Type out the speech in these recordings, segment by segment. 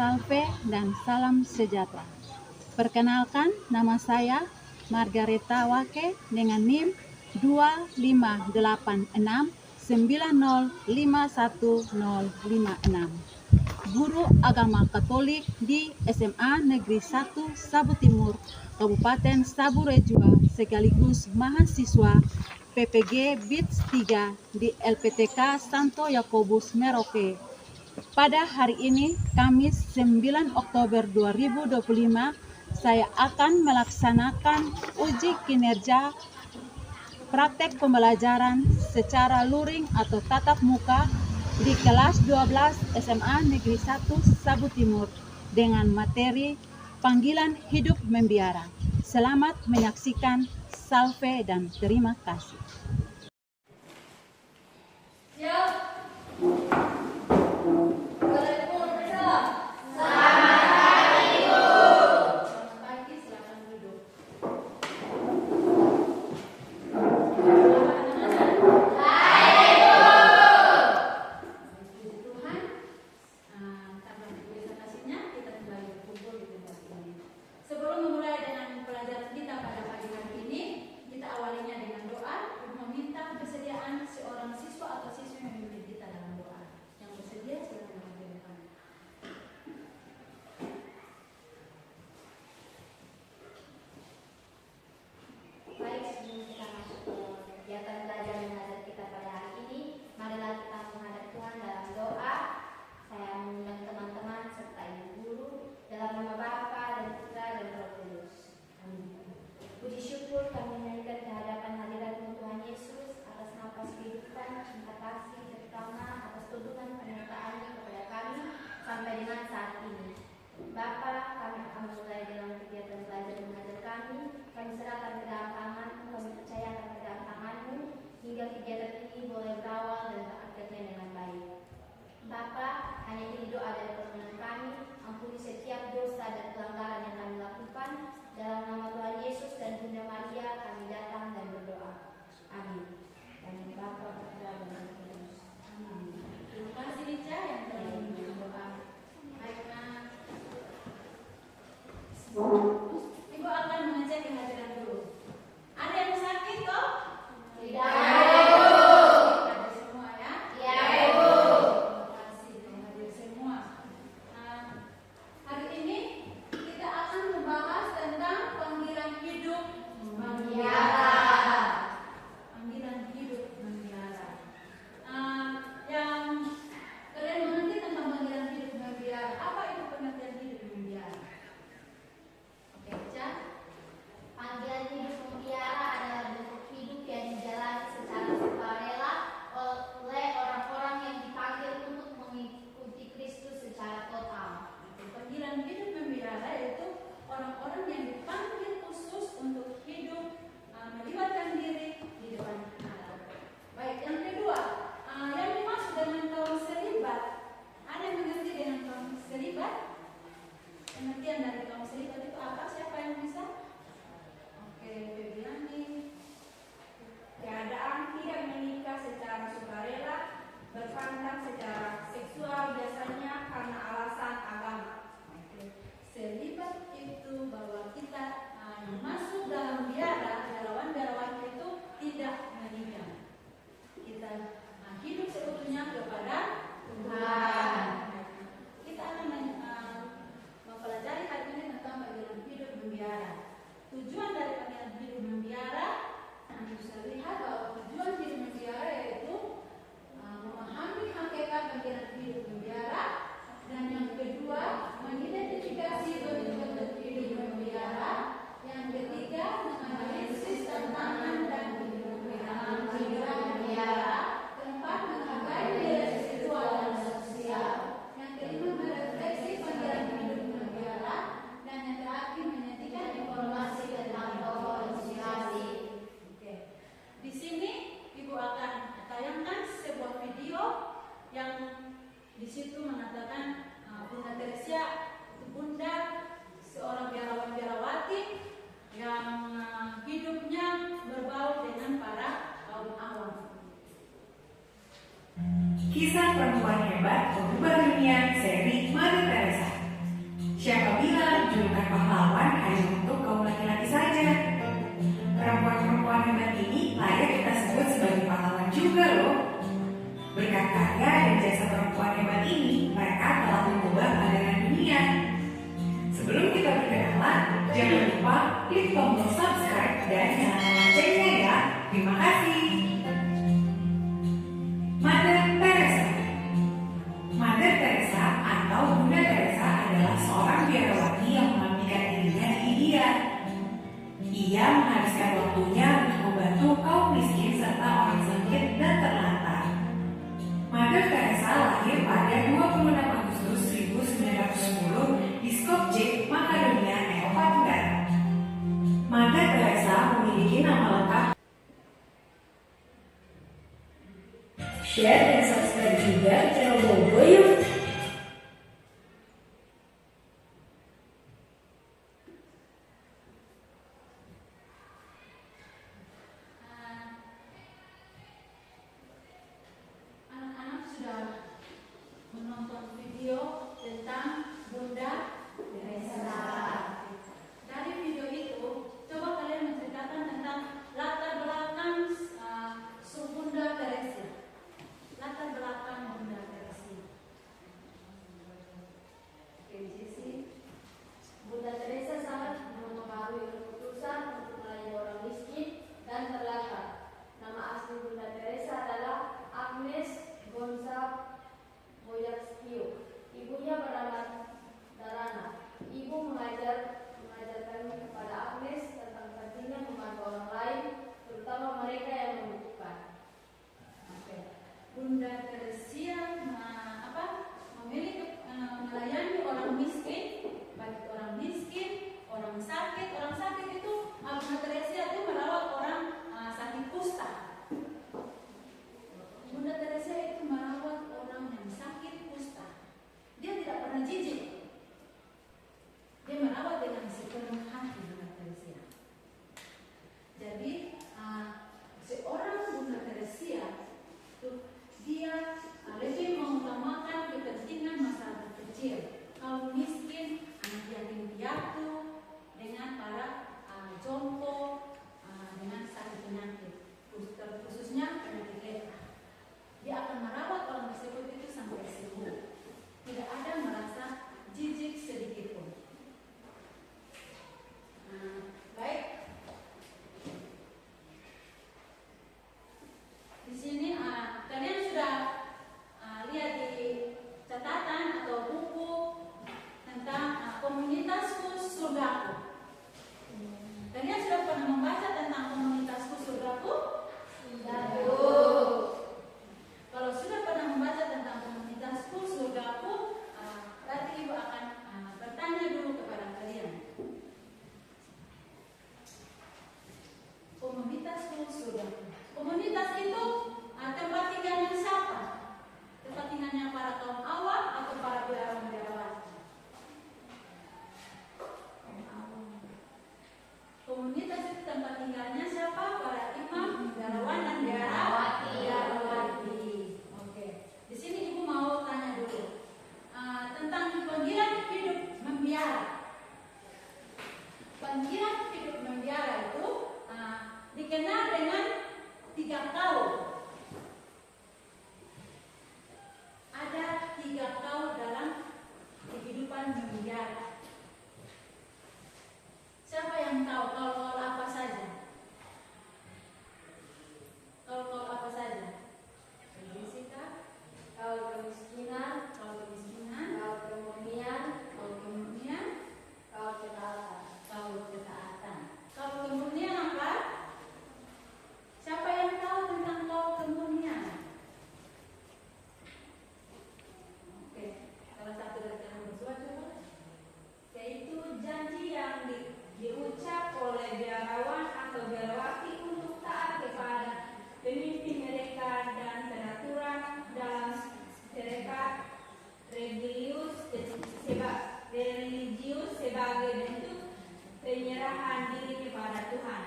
Salve dan salam sejahtera. Perkenalkan, nama saya Margareta Wake dengan NIM 25869051056. Guru Agama Katolik di SMA Negeri 1 Sabu Timur, Kabupaten Sabu Rejua, sekaligus mahasiswa PPG BITS 3 di LPTK Santo Yakobus Merauke. Pada hari ini, Kamis 9 Oktober 2025, saya akan melaksanakan uji kinerja praktek pembelajaran secara luring atau tatap muka di kelas 12 SMA Negeri 1 Sabu Timur dengan materi panggilan hidup membiara. Selamat menyaksikan, salve dan terima kasih. Bapa, kami akan mulai dalam kegiatan belajar mengajar kami. Kami serahkan ke dalam tangan-Mu, kami percayakan ke dalam tangan-Mu, hingga kegiatan ini boleh berawal dan berakhirnya dengan baik. Bapa, hanya ini doa dari permohonan kami, ampuni setiap dosa dan pelanggaran yang kami lakukan. Dalam nama Tuhan Yesus dan Bunda Maria, kami datang dan berdoa. Amin. Dan Bapa, Putra, dan Roh Kudus. Amin. Terima kasih Rica yang telah memberikan doa. Ibu akan mengecek kehadiran dulu. Ada yang sakit toh? Tidak ada, Ibu. Ada semua ya? Iya, Ibu. Terima kasih hadir semua. Hari ini kita akan membahas tentang panggilan hidup membiara. Panggilan hidup membiara. Yang kalian mengerti tentang panggilan hidup membiara. Apa itu pengertian hidup membiara? Panggilan hidup membiara adalah bentuk hidup yang dijalani secara sukarela oleh orang-orang yang dipanggil untuk mengikuti Kristus secara total. Panggilan hidup membiara yaitu orang-orang yang dipanggil khusus untuk hidup melibatkan diri di depan Allah. Baik, yang kedua, yang dimaksud dengan kaum selibat. Ada yang mengerti dengan kaum selibat? Pengertian dari kaum selibat itu apa? Siapa yang bisa? Febriani. Keadaan tidak menikah secara sukarela, berpandang secara seksual biasanya karena alasan agama. Selibat itu bahwa kita masuk dalam biara, biarawan itu tidak menikah. Kita hidup seutuhnya kepada Tuhan. Kita akan mempelajari hari ini tentang panggilan hidup membiara. Tujuan dari panggilan hidup membiara, Anda bisa lihat bahwa tujuan hidup membiara yaitu memahami hakikat panggilan hidup membiara, dan yang kedua mengidentifikasi bentuk hidup membiara, yang ketiga menganalisis tantangan dan hidup membiara, keempat menghargai nilai spiritual dan sosial, yang kelima merefleksi panggilan hidup membiara, dan yang terakhir menyatikan informasi tentang tokoh inspirasi. Di sini Ibu akan tayangkan sebuah video yang di situ mengatakan Bunda Teresia itu bunda seorang biarawan-biarawati yang hidupnya berbau dengan para kaum awam. Kisah perempuan hebat mengubah dunia, seri Mother Teresa. pahlawan hanya untuk kaum laki-laki saja. Perempuan-perempuan hebat ini layak kita sebut sebagai pahlawan juga loh. Berkat karya dan jasa perempuan hebat ini, mereka telah mengubah pandangan dunia. Sebelum kita berkenalan, jangan lupa klik tombol subscribe dan nyalakan loncengnya ya. Terima kasih. Mother Teresa. Mother Teresa atau Bunda Teresa adalah seorang biarawati yang mengabdikan dirinya di India. Ia menghabiskan waktunya untuk membantu kaum miskin serta orang sakit dan terlantar. Mother Teresa lahir pada 26 Agustus 1910 di Skopje, Makedonia, Eropa Tenggara. Mother Teresa memiliki nama lengkap. Share dan subscribe juga channel Bobo yuk. Anak-anak sudah menonton video tentang Bunda Teresa. Dari video itu, coba kalian menceritakan tentang latar belakang Bunda Teresa. Latar belakang Bunda Teresa. Oke, di sini Bunda Teresa sangat mempengaruhi keputusan untuk melayani orang miskin dan terlantar. Nama asli Bunda Teresa adalah Agnes Gonzalez Boyarsky. Ibunya bernama Darana. Ibu mengajarkan kepada Agnes tentang pentingnya membantu orang lain, terutama mereka yang membutuhkan. Bunda Teresa memilih melayani orang miskin, baik orang miskin, orang sakit. Orang sakit itu Bunda Teresa itu merawat orang sakit kusta. Bunda Teresa itu merawat orang yang sakit kusta. Dia tidak pernah jijik. Dia merawat dengan sepenuh hati Bunda Teresa. Jadi seorang Bunda Teresa itu dia lebih mengutamakan kepentingan masyarakat kecil, kaum miskin, anak yatim piatu, dengan para jompo, dengan sakit penyakit, khususnya penyakit lepra. Dia akan merawat orang tersebut itu sampai sembuh. Tidak ada merasa jijik sedikit pun. Baik. Di sini kalian sudah lihat di catatan atau buku tentang komunitasku surgaku. Kalian sudah pernah membaca tentang komunitasku surgaku? Sudah. Kalau sudah pernah membaca tentang komunitasku surgaku, berarti ibu akan bertanya dulu kepada kalian. Komunitasku surgaku. Komunitas itu tempat tinggalnya siapa? Tempat tinggalnya para kaum awam atau para biarawan-biarawati? Komunitas itu tempat tinggalnya siapa? Para imam, biarawan dan biarawati. Oke. Di sini ibu mau tanya dulu tentang panggilan hidup membiara. Panggilan hidup membiara itu dikenal dengan 3 kaul. Ada 3 kaul dalam kehidupan membiara. Siapa yang tahu kaul-kaul apa saja? Kaul-kaul apa saja? Jessica? Kaul kemiskinan, Kaul kemiskinan, kaul kemurnian, kaul kemurnian, kaul ketaatan. kaul ketaatan. Kaul kemurnian apa? Siapa yang tahu tentang kaul kemurnian? Oke, salah satu dari kalian berdua coba. Yaitu janji yang diucap oleh biarawan atau biarawati untuk taat kepada pemimpin mereka dan peraturan dalam syariat religius sebagai bentuk penyerahan diri kepada Tuhan.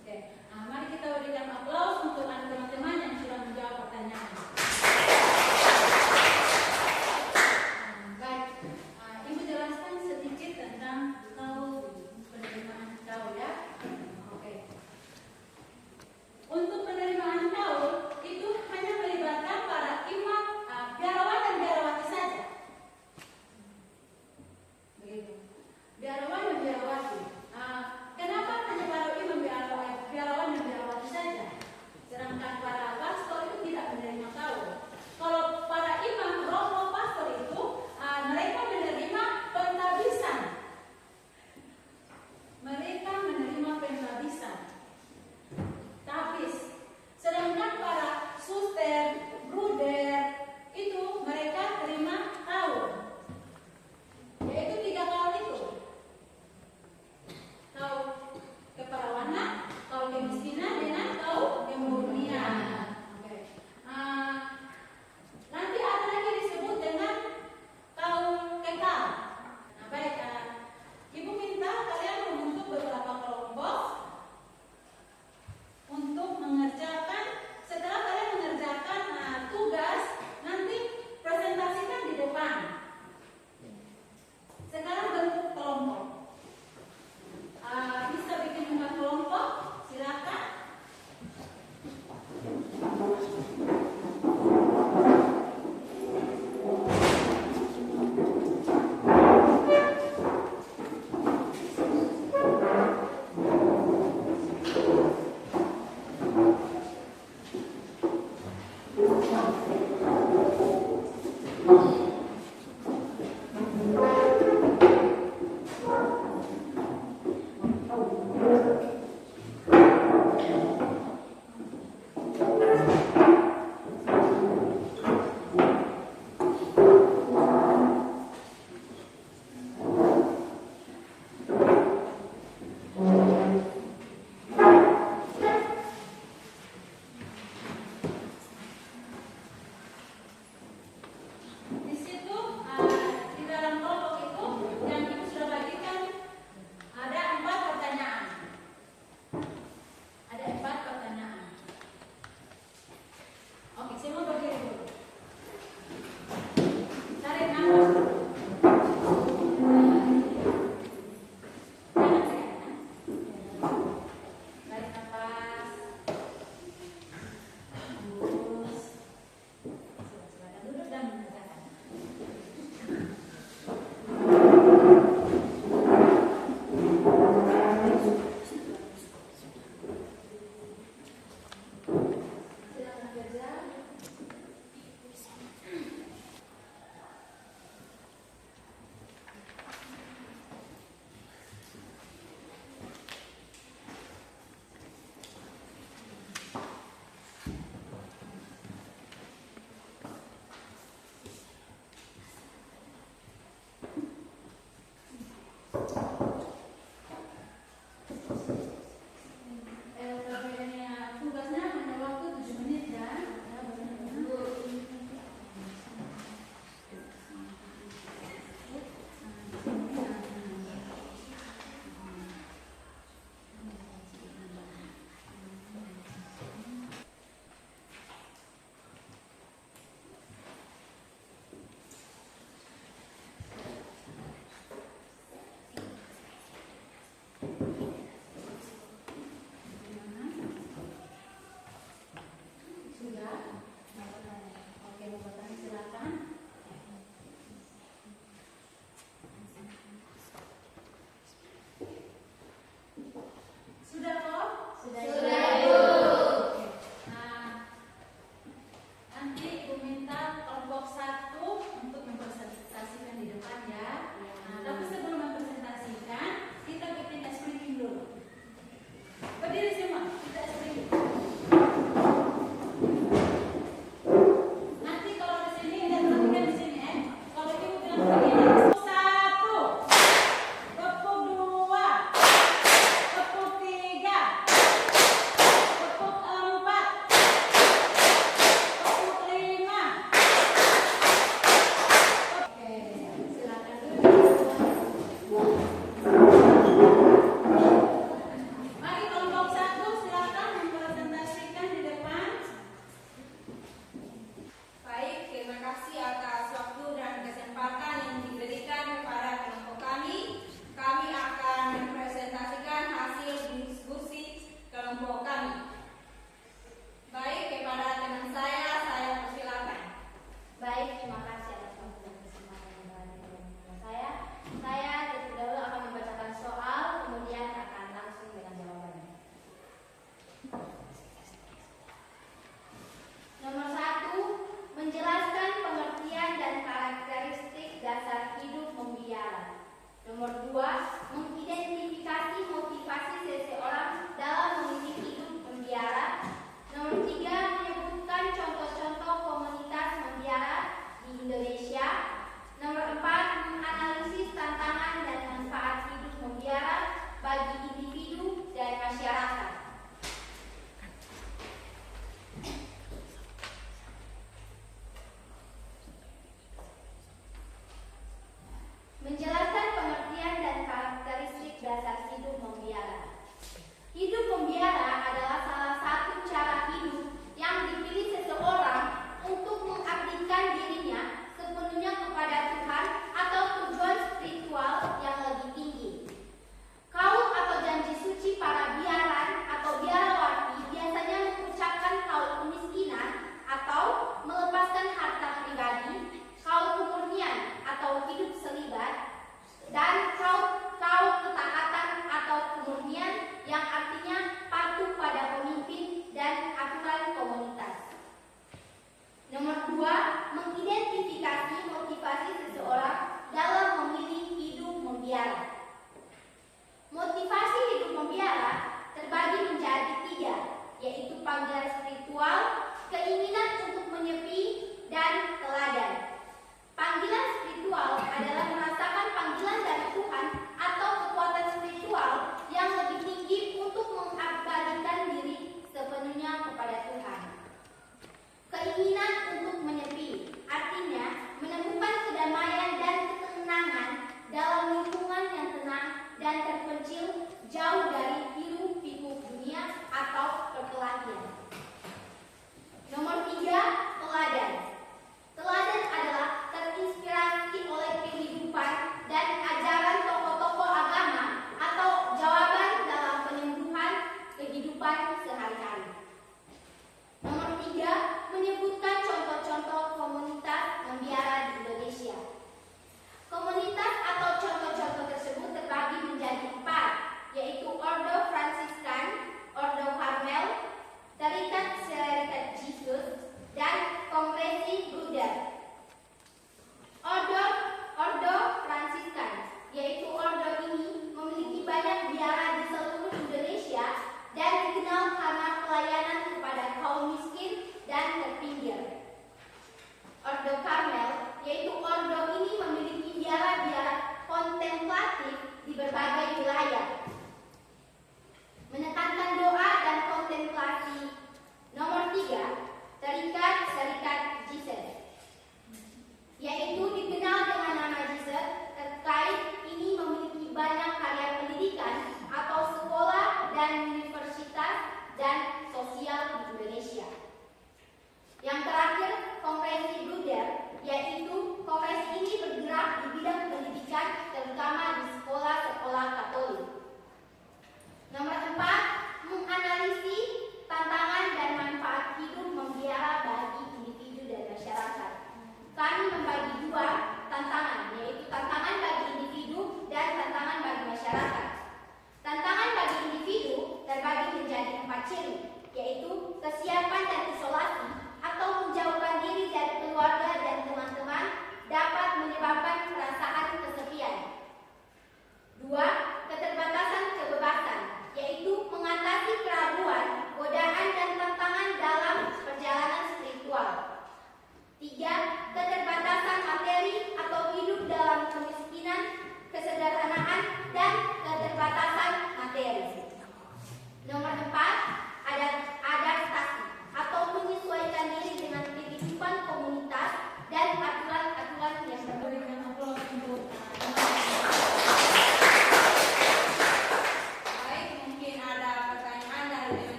Oke, mari kita berikan aplaus untuk teman-teman yang sudah menjawab pertanyaan. Baik, ibu jelaskan sedikit tentang kaul Nomor 2, mengidentifikasi motivasi seseorang dalam memilih hidup membiara. Nomor 3, menyebutkan contoh-contoh komunitas membiara di Indonesia. Nomor 4, menganalisis tantangan dan manfaat hidup membiara bagi individu dan masyarakat. Menjelaskan pengertian dan karakteristik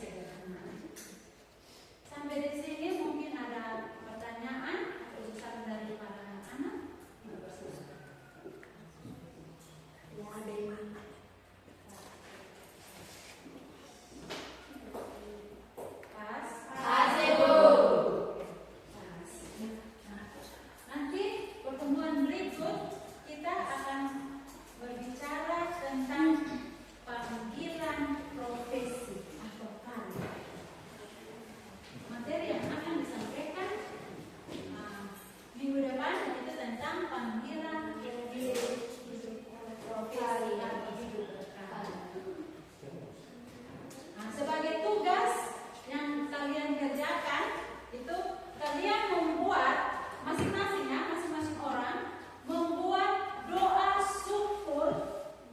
sederhana. Sampai di sini mungkin ada pertanyaan atau usulan dari para anak-anak. Ya, ada yang mana? Pas. Nanti pertemuan berikut kita akan berbicara tentang panggilan profesi atau karir. Materi yang akan disampaikan minggu depan itu tentang panggilan profesi atau hidup berkarir. Sebagai tugas yang kalian kerjakan itu kalian membuat masing-masing orang membuat doa syukur,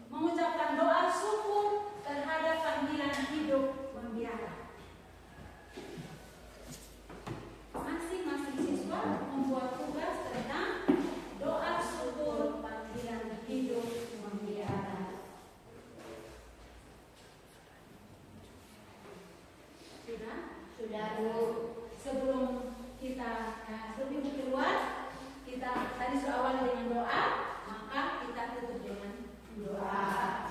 mengucapkan doa syukur terhadap panggilan hidup membiara. Masing-masing siswa membuat tugas tentang doa syukur panggilan hidup membiara. Sudah Bu. Sebelum ibu keluar, kita tadi sudah awal dengan doa, maka kita tutup dengan doa.